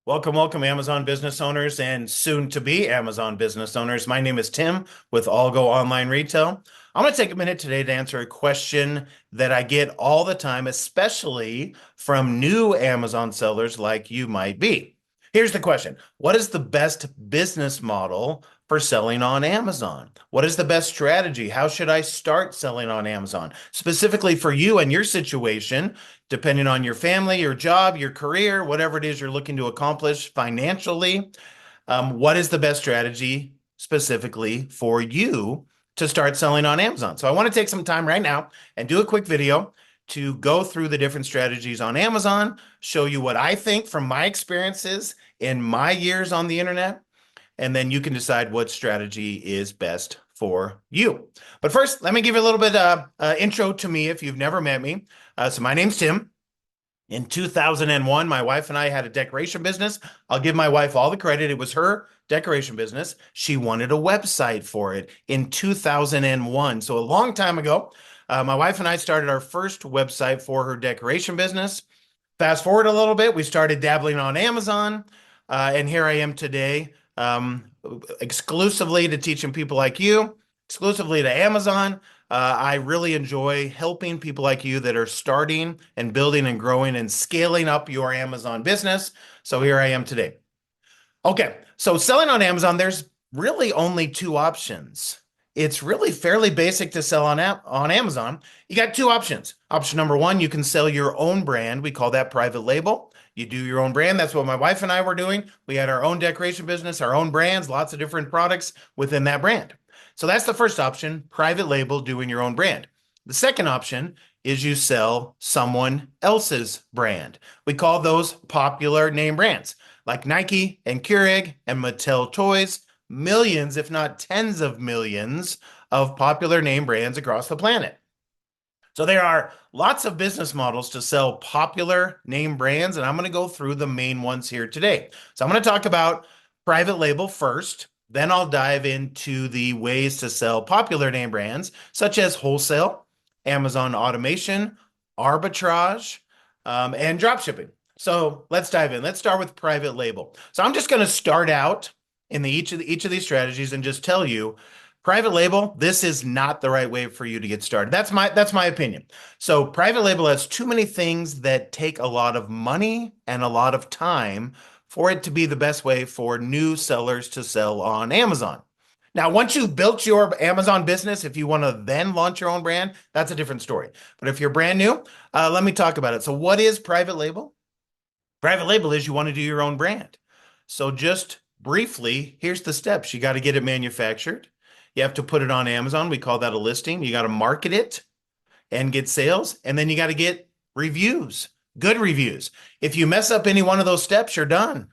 Welcome, welcome, Amazon business owners and soon to be Amazon business owners. My name is Tim with ALGO Online Retail. I'm going to take a minute today to answer a question that I get all the time, especially from new Amazon sellers like you might be. Here's the question. What is the best business model for selling on Amazon? What is the best strategy? How should I start selling on Amazon? Specifically for you and your situation, depending on your family, your job, your career, whatever it is you're looking to accomplish financially, what is the best strategy specifically for you to start selling on Amazon? So I want to take some time right now and do a quick video to go through the different strategies on Amazon, show you what I think from my experiences in my years on the internet, and then you can decide what strategy is best for you. But first, let me give you a little bit intro to me if you've never met me. So my name's Tim. In 2001, my wife and I had a decoration business. I'll give my wife all the credit. It was her decoration business. She wanted a website for it in 2001. So a long time ago, my wife and I started our first website for her decoration business. Fast forward a little bit, we started dabbling on Amazon, and here I am today, exclusively to teaching people like you, exclusively to Amazon. I really enjoy helping people like you that are starting and building and growing and scaling up your Amazon business. So here I am today. Okay, so selling on Amazon, there's really only two options. It's really fairly basic to sell on Amazon. You got two options. Option number one, you can sell your own brand. We call that private label. You do your own brand. That's what my wife and I were doing. We had our own decoration business, our own brands, lots of different products within that brand. So that's the first option, private label, doing your own brand. The second option is you sell someone else's brand. We call those popular name brands like Nike and Keurig and Mattel Toys, millions, if not tens of millions of popular name brands across the planet. So there are lots of business models to sell popular name brands, and I'm going to go through the main ones here today. So I'm going to talk about private label first. Then I'll dive into the ways to sell popular name brands, such as wholesale, Amazon automation, arbitrage, and dropshipping. So let's dive in. Let's start with private label. So I'm just going to start out in each of these strategies and just tell you, private label, this is not the right way for you to get started. That's my opinion. So private label has too many things that take a lot of money and a lot of time for it to be the best way for new sellers to sell on Amazon. Now, once you've built your Amazon business, if you want to then launch your own brand, that's a different story. But if you're brand new, let me talk about it. So what is private label? Private label is you want to do your own brand. So just briefly, here's the steps. You got to get it manufactured. You have to put it on Amazon. We call that a listing. You got to market it and get sales. And then you got to get reviews. Good reviews. If you mess up any one of those steps, you're done.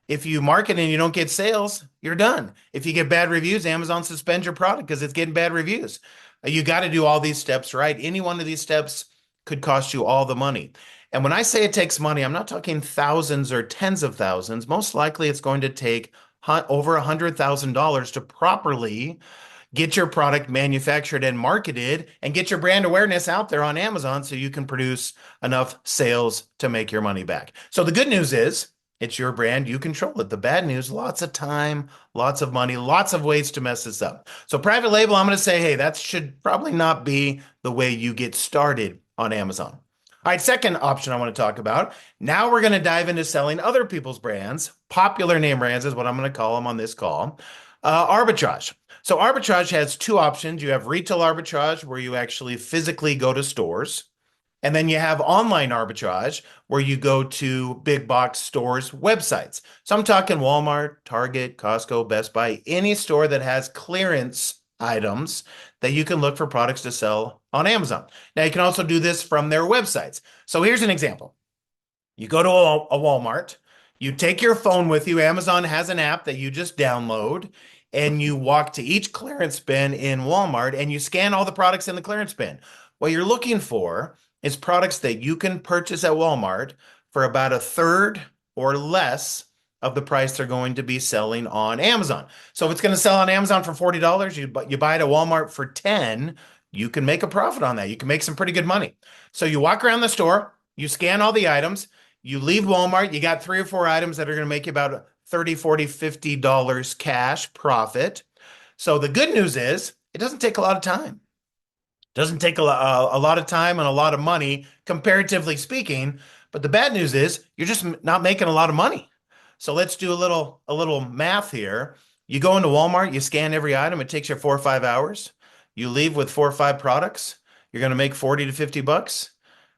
If you market and you don't get sales, you're done. If you get bad reviews, Amazon suspends your product because it's getting bad reviews. You got to do all these steps right. Any one of these steps could cost you all the money. And when I say it takes money, I'm not talking thousands or tens of thousands. Most likely it's going to take over $100,000 to properly get your product manufactured and marketed and get your brand awareness out there on Amazon so you can produce enough sales to make your money back. So the good news is it's your brand. You control it. The bad news, lots of time, lots of money, lots of ways to mess this up. So private label, I'm going to say, hey, that should probably not be the way you get started on Amazon. All right, second option I want to talk about. Now we're going to dive into selling other people's brands. Popular name brands is what I'm going to call them on this call. Arbitrage. So arbitrage has two options. You have retail arbitrage, where you actually physically go to stores. And then you have online arbitrage, where you go to big box stores' websites. So I'm talking Walmart, Target, Costco, Best Buy, any store that has clearance items that you can look for products to sell on Amazon. Now, you can also do this from their websites. So here's an example. You go to a Walmart, you take your phone with you. Amazon has an app that you just download, and you walk to each clearance bin in Walmart and you scan all the products in the clearance bin. What you're looking for is products that you can purchase at Walmart for about a third or less of the price they're going to be selling on Amazon. So if it's going to sell on Amazon for $40, you buy it at Walmart for $10, you can make a profit on that. You can make some pretty good money. So you walk around the store, you scan all the items, You leave Walmart, you got 3 or 4 items that are going to make you about 30, 40, $50 cash profit. So the good news is it doesn't take a lot of time. Doesn't take a lot of time and a lot of money, comparatively speaking. But the bad news is you're just not making a lot of money. So let's do a little math here. You go into Walmart, you scan every item, it takes you 4 or 5 hours. You leave with 4 or 5 products, you're going to make 40 to 50 bucks.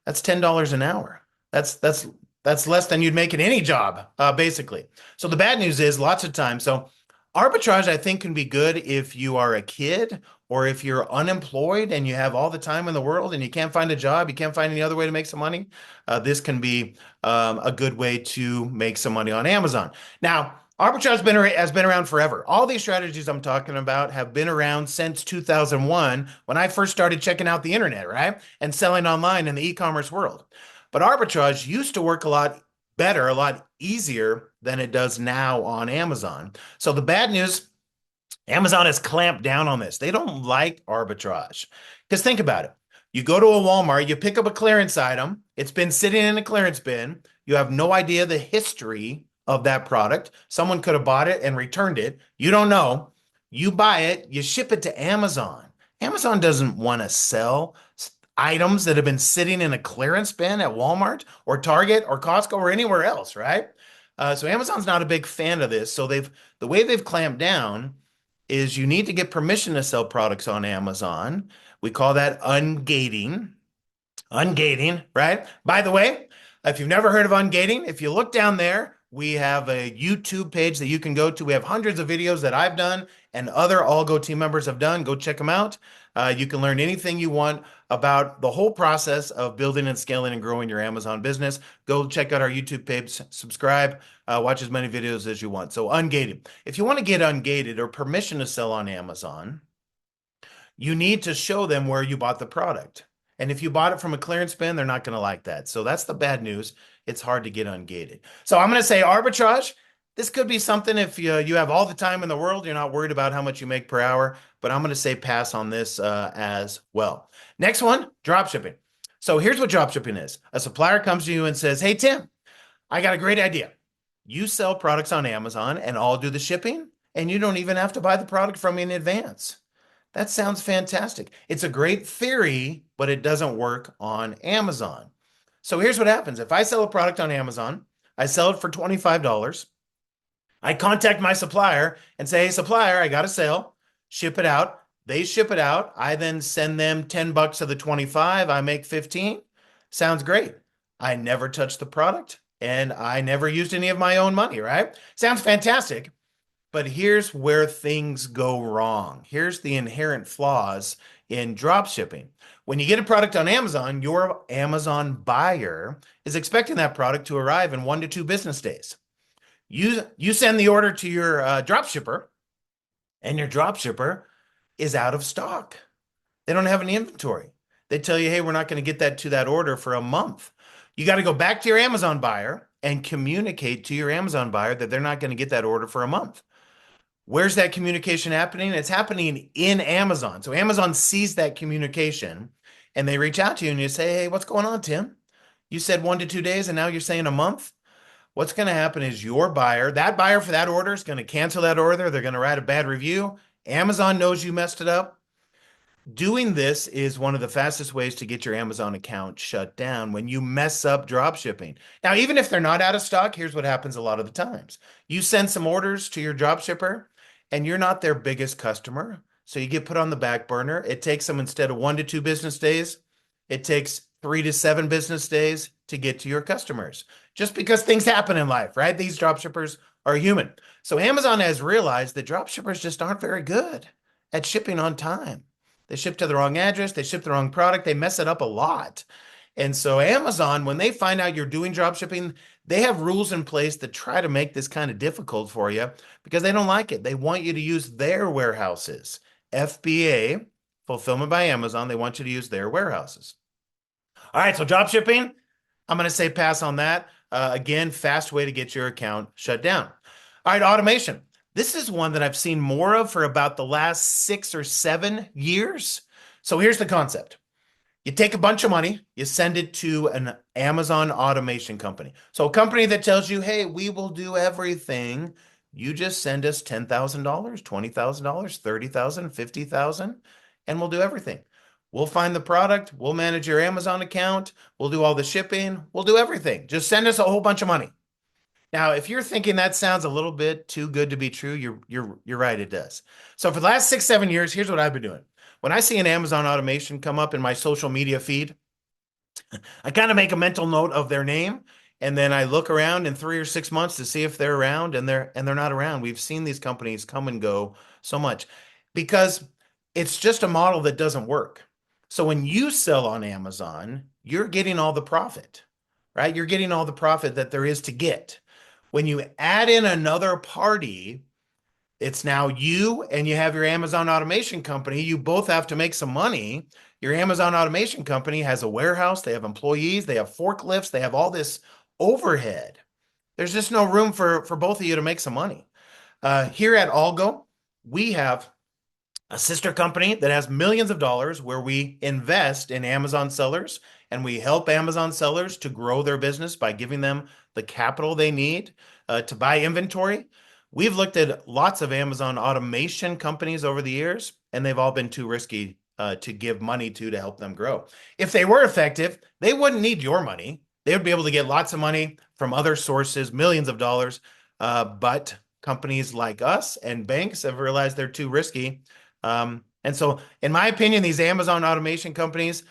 That's $10 an hour. That's less than you'd make in any job, basically. So the bad news is lots of time. So arbitrage, I think, can be good if you are a kid or if you're unemployed and you have all the time in the world and you can't find a job, you can't find any other way to make some money. This can be a good way to make some money on Amazon. Now, arbitrage has been around forever. All these strategies I'm talking about have been around since 2001 when I first started checking out the internet, right? And selling online in the e-commerce world. But arbitrage used to work a lot better, a lot easier than it does now on Amazon. So the bad news, Amazon has clamped down on this. They don't like arbitrage. Because think about it. You go to a Walmart, you pick up a clearance item, it's been sitting in a clearance bin. You have no idea the history of that product. Someone could have bought it and returned it. You don't know. You buy it, you ship it to Amazon. Amazon doesn't want to sell items that have been sitting in a clearance bin at Walmart or Target or Costco or anywhere else, right? So Amazon's not a big fan of this. So the way they've clamped down is you need to get permission to sell products on Amazon. We call that ungating. Ungating, right? By the way, if you've never heard of ungating, if you look down there, we have a YouTube page that you can go to. We have hundreds of videos that I've done and other ALGO team members have done. Go check them out. You can learn anything you want about the whole process of building and scaling and growing your Amazon business. Go check out our YouTube page, subscribe, watch as many videos as you want. So ungated. If you want to get ungated or permission to sell on Amazon, you need to show them where you bought the product. And if you bought it from a clearance bin, they're not going to like that. So that's the bad news. It's hard to get ungated. So I'm going to say arbitrage. This could be something if you have all the time in the world, you're not worried about how much you make per hour, but I'm going to say pass on this as well. Next one, dropshipping. So here's what dropshipping is. A supplier comes to you and says, hey, Tim, I got a great idea. You sell products on Amazon and I'll do the shipping, and you don't even have to buy the product from me in advance. That sounds fantastic. It's a great theory, but it doesn't work on Amazon. So here's what happens. If I sell a product on Amazon, I sell it for $25. I contact my supplier and say, hey, supplier, I got a sale, ship it out. They ship it out. I then send them 10 bucks of the 25. I make 15. Sounds great. I never touched the product and I never used any of my own money, right? Sounds fantastic. But here's where things go wrong. Here's the inherent flaws in drop shipping. When you get a product on Amazon, your Amazon buyer is expecting that product to arrive in 1 to 2 business days. You send the order to your drop shipper, and your drop shipper is out of stock. They don't have any inventory. They tell you, hey, we're not going to get that to that order for a month. You got to go back to your Amazon buyer and communicate to your Amazon buyer that they're not going to get that order for a month. Where's that communication happening? It's happening in Amazon. So Amazon sees that communication and they reach out to you and you say, hey, what's going on, Tim? You said 1 to 2 days and now you're saying a month. What's going to happen is your buyer, that buyer for that order is going to cancel that order. They're going to write a bad review. Amazon knows you messed it up. Doing this is one of the fastest ways to get your Amazon account shut down when you mess up drop shipping. Now, even if they're not out of stock, here's what happens a lot of the times. You send some orders to your drop shipper and you're not their biggest customer. So you get put on the back burner. It takes them, instead of 1 to 2 business days, it takes 3 to 7 business days to get to your customers. Just because things happen in life, right? These drop shippers are human. So Amazon has realized that drop shippers just aren't very good at shipping on time. They ship to the wrong address, they ship the wrong product, they mess it up a lot. And so Amazon, when they find out you're doing drop shipping, they have rules in place that try to make this kind of difficult for you because they don't like it. They want you to use their warehouses. FBA, Fulfillment by Amazon, they want you to use their warehouses. All right, so drop shipping, I'm going to say pass on that. Again, fast way to get your account shut down. All right, automation. This is one that I've seen more of for about the last 6 or 7 years. So here's the concept. You take a bunch of money, you send it to an Amazon automation company. So a company that tells you, hey, we will do everything. You just send us $10,000, $20,000, 30,000, 50,000, and we'll do everything. We'll find the product, we'll manage your Amazon account, we'll do all the shipping, we'll do everything. Just send us a whole bunch of money. Now, if you're thinking that sounds a little bit too good to be true, you're right, it does. So for the last 6, 7 years, here's what I've been doing. When I see an Amazon automation come up in my social media feed, I kind of make a mental note of their name, and then I look around in 3 or 6 months to see if they're around, and they're not around. We've seen these companies come and go so much because it's just a model that doesn't work. So when you sell on Amazon, you're getting all the profit, right? You're getting all the profit that there is to get. When you add in another party, it's now you and you have your Amazon automation company. You both have to make some money. Your Amazon automation company has a warehouse, they have employees, they have forklifts, they have all this overhead. There's just no room for both of you to make some money. Here at ALGO, we have a sister company that has millions of dollars where we invest in Amazon sellers and we help Amazon sellers to grow their business by giving them the capital they need to buy inventory. We've looked at lots of Amazon automation companies over the years, and they've all been too risky to give money to help them grow. If they were effective, they wouldn't need your money. They would be able to get lots of money from other sources, millions of dollars. But companies like us and banks have realized they're too risky. And so, in my opinion, these Amazon automation companies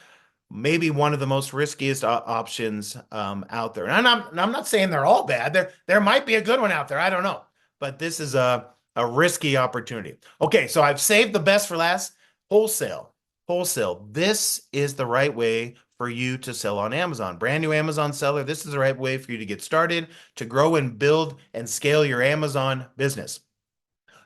may be one of the most riskiest options out there. And I'm not saying they're all bad. There might be a good one out there. I don't know. But this is a risky opportunity. Okay, so I've saved the best for last. Wholesale. Wholesale. This is the right way for you to sell on Amazon. Brand new Amazon seller. This is the right way for you to get started, to grow and build and scale your Amazon business.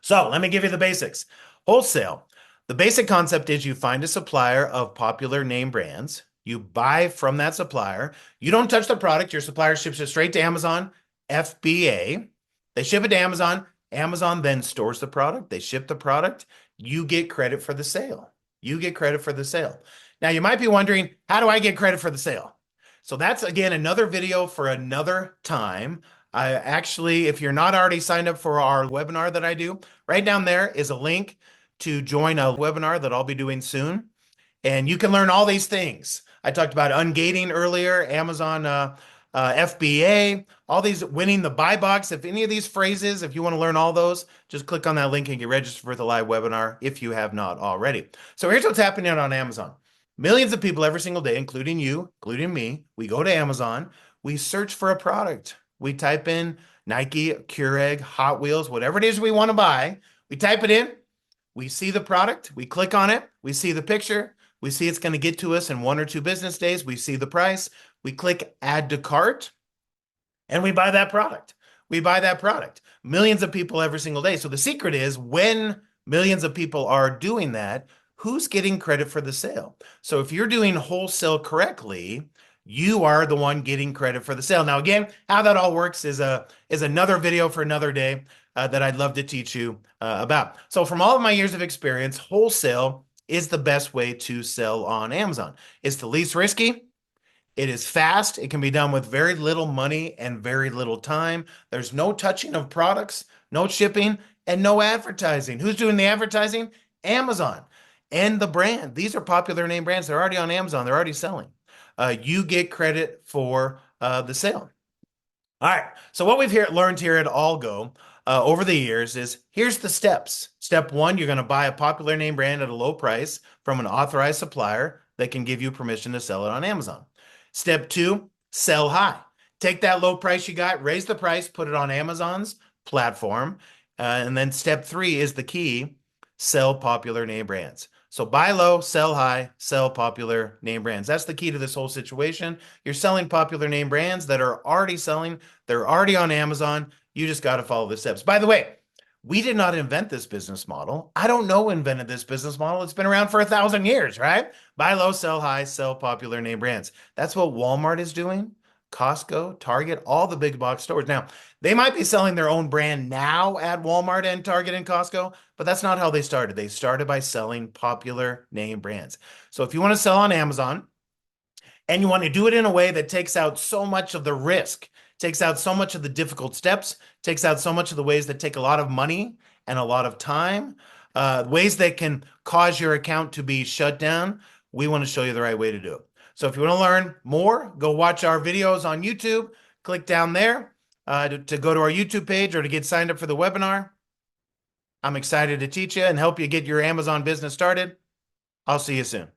So let me give you the basics. Wholesale. The basic concept is you find a supplier of popular name brands. You buy from that supplier. You don't touch the product. Your supplier ships it straight to Amazon, FBA. They ship it to Amazon. Amazon then stores the product. They ship the product. You get credit for the sale. You get credit for the sale. Now, you might be wondering, how do I get credit for the sale? So that's, again, another video for another time. I actually, if you're not already signed up for our webinar that I do, right down there is a link to join a webinar that I'll be doing soon. And you can learn all these things. I talked about ungating earlier, Amazon FBA, all these winning the buy box. If any of these phrases, if you want to learn all those, just click on that link and get registered for the live webinar if you have not already. So here's what's happening on Amazon. Millions of people every single day, including you, including me, we go to Amazon, we search for a product. We type in Nike, Keurig, Hot Wheels, whatever it is we want to buy. We type it in, we see the product, we click on it, we see the picture, we see it's going to get to us in 1 or 2 business days, we see the price, we click add to cart, and we buy that product. We buy that product. Millions of people every single day. So the secret is when millions of people are doing that, who's getting credit for the sale? So if you're doing wholesale correctly, you are the one getting credit for the sale. Now, again, how that all works is another video for another day that I'd love to teach you about. So from all of my years of experience, wholesale is the best way to sell on Amazon. It's the least risky. It is fast. It can be done with very little money and very little time. There's no touching of products, no shipping, and no advertising. Who's doing the advertising? Amazon and the brand. These are popular name brands. They're already on Amazon. They're already selling. You get credit for the sale. All right. So what we've learned here at ALGO over the years is here's the steps. Step 1, you're going to buy a popular name brand at a low price from an authorized supplier that can give you permission to sell it on Amazon. Step 2, sell high. Take that low price you got, raise the price, put it on Amazon's platform. And then step 3 is the key, sell popular name brands. So buy low, sell high, sell popular name brands. That's the key to this whole situation. You're selling popular name brands that are already selling. They're already on Amazon. You just got to follow the steps. By the way, we did not invent this business model. I don't know who invented this business model. It's been around for 1,000 years, right? Buy low, sell high, sell popular name brands. That's what Walmart is doing. Costco, Target, all the big box stores. Now, they might be selling their own brand now at Walmart and Target and Costco, but that's not how they started. They started by selling popular name brands. So if you want to sell on Amazon, And you want to do it in a way that takes out so much of the risk, takes out so much of the difficult steps, takes out so much of the ways that take a lot of money and a lot of time, ways that can cause your account to be shut down. We want to show you the right way to do it. So if you want to learn more, go watch our videos on YouTube. Click down there to go to our YouTube page or to get signed up for the webinar. I'm excited to teach you and help you get your Amazon business started. I'll see you soon.